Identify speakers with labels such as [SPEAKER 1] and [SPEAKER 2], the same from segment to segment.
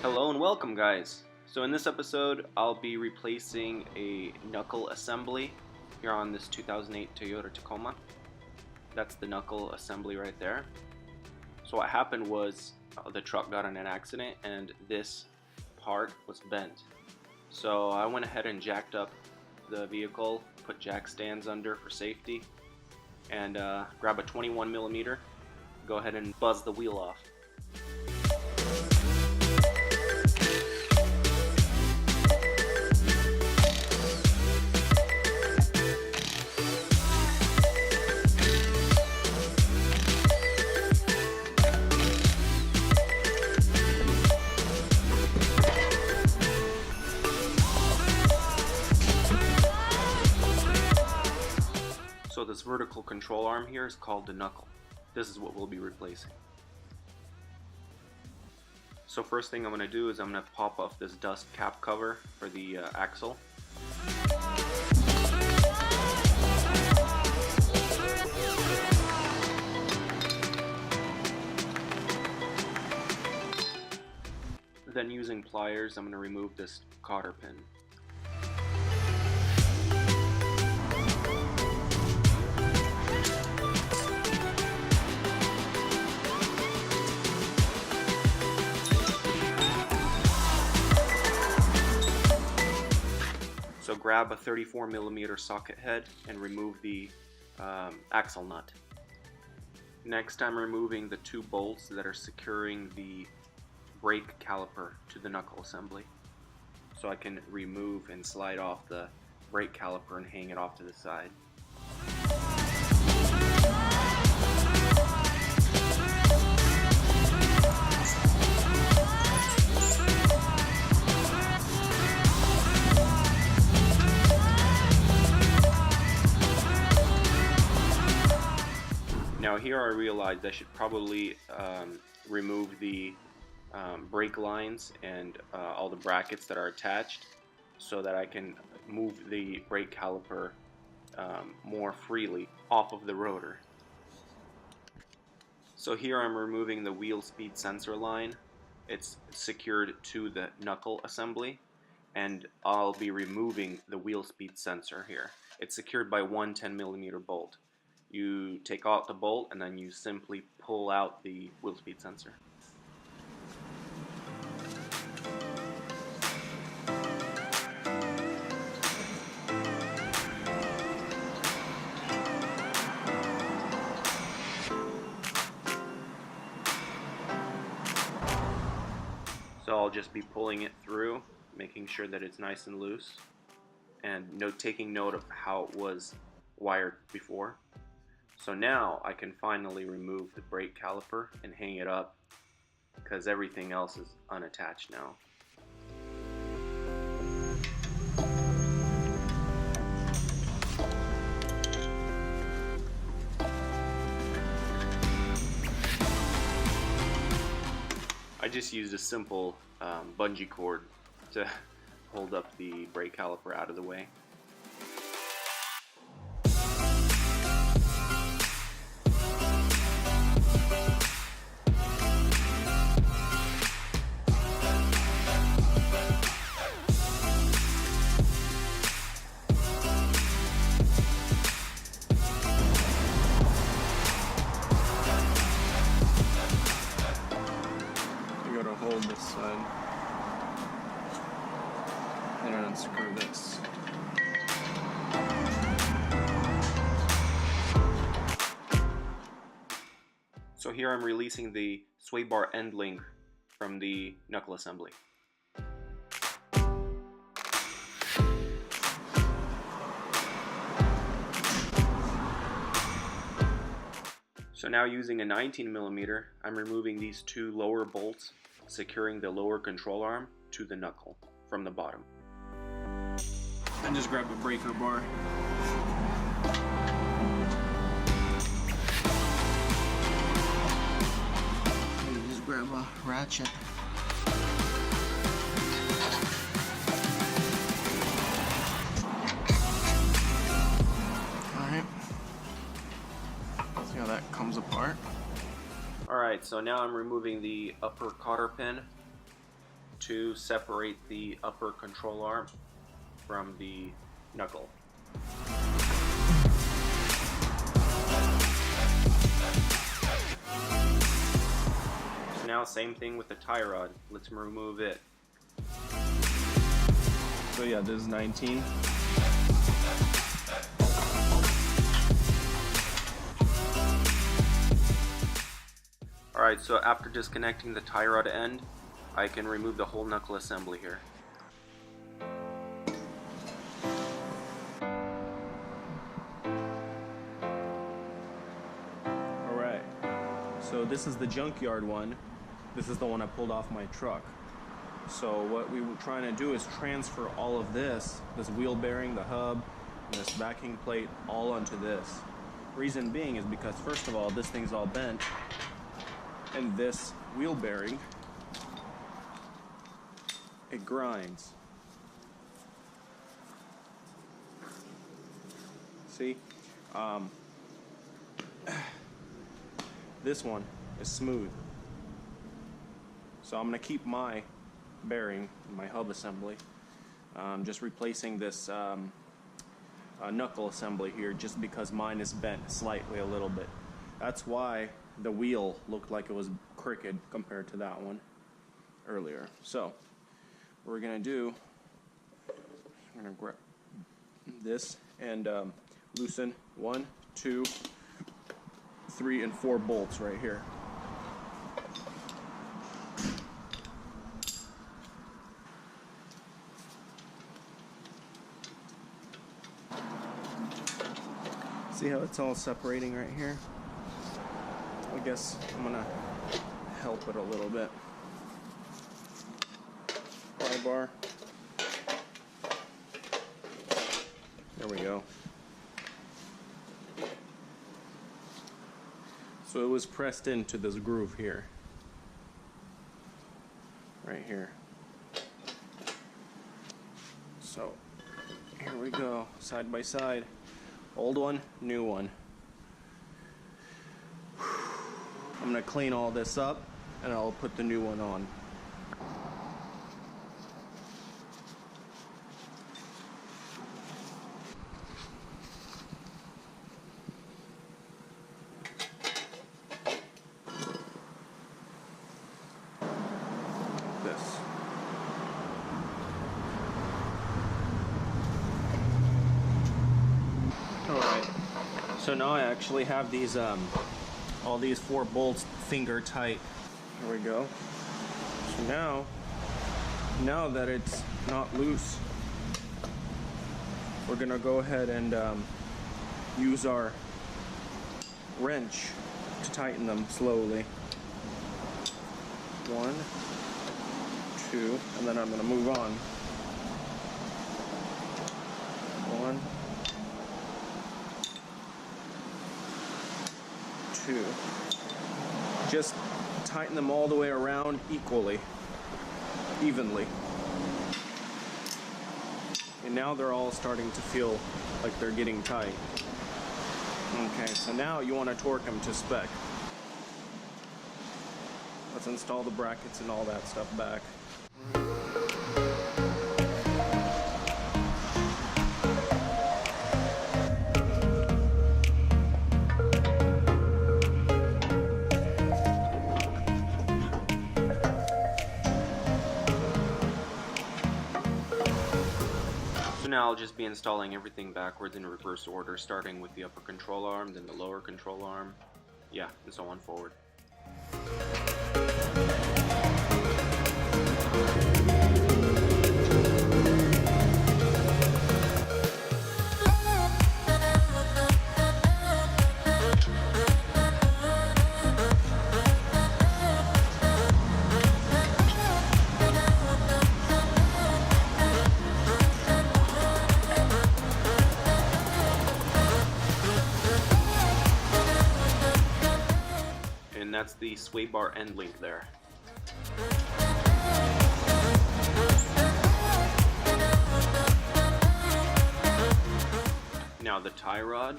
[SPEAKER 1] Hello and welcome, guys. So in this episode I'll be replacing a knuckle assembly here on this 2008 Toyota Tacoma. That's the knuckle assembly right there. So what happened was the truck got in an accident and this part was bent. So I went ahead and jacked up the vehicle, put jack stands under for safety, and grab a 21mm, go ahead and buzz the wheel off. So this vertical control arm here is called the knuckle. This is what we'll be replacing. So first thing I'm going to do is I'm going to pop off this dust cap cover for the axle. Then using pliers I'm going to remove this cotter pin. So grab a 34mm socket head and remove the axle nut. Next I'm removing the two bolts that are securing the brake caliper to the knuckle assembly. So I can remove and slide off the brake caliper and hang it off to the side. Now here I realized I should probably remove the brake lines and all the brackets that are attached so that I can move the brake caliper more freely off of the rotor. So here I'm removing the wheel speed sensor line. It's secured to the knuckle assembly, and I'll be removing the wheel speed sensor here. It's secured by one 10mm bolt. You take out the bolt and then you simply pull out the wheel speed sensor. So I'll just be pulling it through, making sure that it's nice and loose, and taking note of how it was wired before. So now I can finally remove the brake caliper and hang it up because everything else is unattached now. I just used a simple bungee cord to hold up the brake caliper out of the way.
[SPEAKER 2] Hold this side and unscrew this.
[SPEAKER 1] So here I'm releasing the sway bar end link from the knuckle assembly. So now using a 19mm, I'm removing these two lower bolts, securing the lower control arm to the knuckle from the bottom.
[SPEAKER 2] And just grab a breaker bar. You just grab a ratchet. Alright. See how that comes apart?
[SPEAKER 1] Alright, so now I'm removing the upper cotter pin to separate the upper control arm from the knuckle. So now same thing with the tie rod. Let's remove it.
[SPEAKER 2] So yeah, this is 19.
[SPEAKER 1] Alright, so after disconnecting the tie rod end, I can remove the whole knuckle assembly here.
[SPEAKER 2] Alright, so this is the junkyard one. This is the one I pulled off my truck. So what we were trying to do is transfer all of this wheel bearing, the hub, and this backing plate all onto this. Reason being is because first of all, this thing's all bent, and this wheel bearing, it grinds. See? This one is smooth. So I'm gonna keep my bearing, my hub assembly, just replacing this knuckle assembly here just because mine is bent slightly a little bit. That's why the wheel looked like it was crooked compared to that one earlier. So what we're gonna do, I'm gonna grab this and loosen 1, 2, 3, and 4 bolts right here. See how it's all separating right here? I guess I'm gonna help it a little bit. Pry bar. There we go. So it was pressed into this groove here. Right here. So here we go, side by side. Old one, new one. I'm gonna clean all this up and I'll put the new one on. This. Alright, so now I actually have these all these 4 bolts finger tight. Here we go. So now that it's not loose, we're gonna go ahead and use our wrench to tighten them slowly. 1, 2, and then I'm gonna move on. 1, 2. Just tighten them all the way around evenly. And now they're all starting to feel like they're getting tight. Okay, so now you want to torque them to spec. Let's install the brackets and all that stuff back.
[SPEAKER 1] So now I'll just be installing everything backwards in reverse order, starting with the upper control arm, then the lower control arm, yeah, and so on forward. And that's the sway bar end link there. Now the tie rod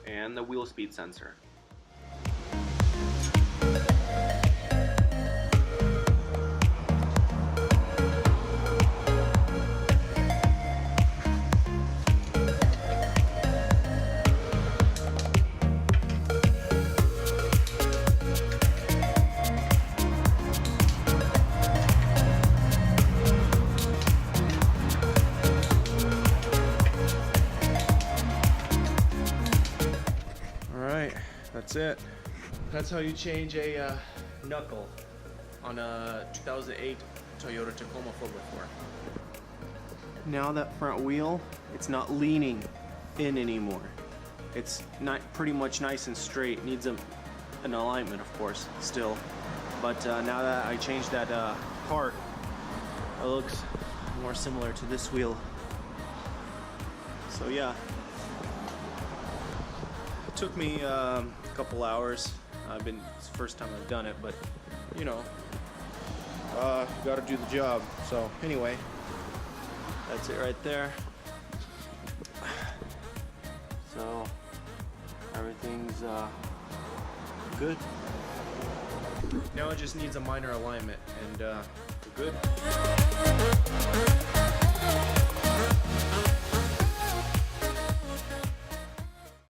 [SPEAKER 1] and the wheel speed sensor.
[SPEAKER 2] That's it. That's how you change a knuckle on a 2008 Toyota Tacoma 4x4. Now that front wheel, it's not leaning in anymore. It's not pretty much nice and straight. Needs an alignment, of course, still. But now that I changed that part, it looks more similar to this wheel. So yeah, it took me a couple hours. It's the first time I've done it, but you know, gotta do the job. So anyway, that's it right there. So everything's good. Now it just needs a minor alignment, and we're good.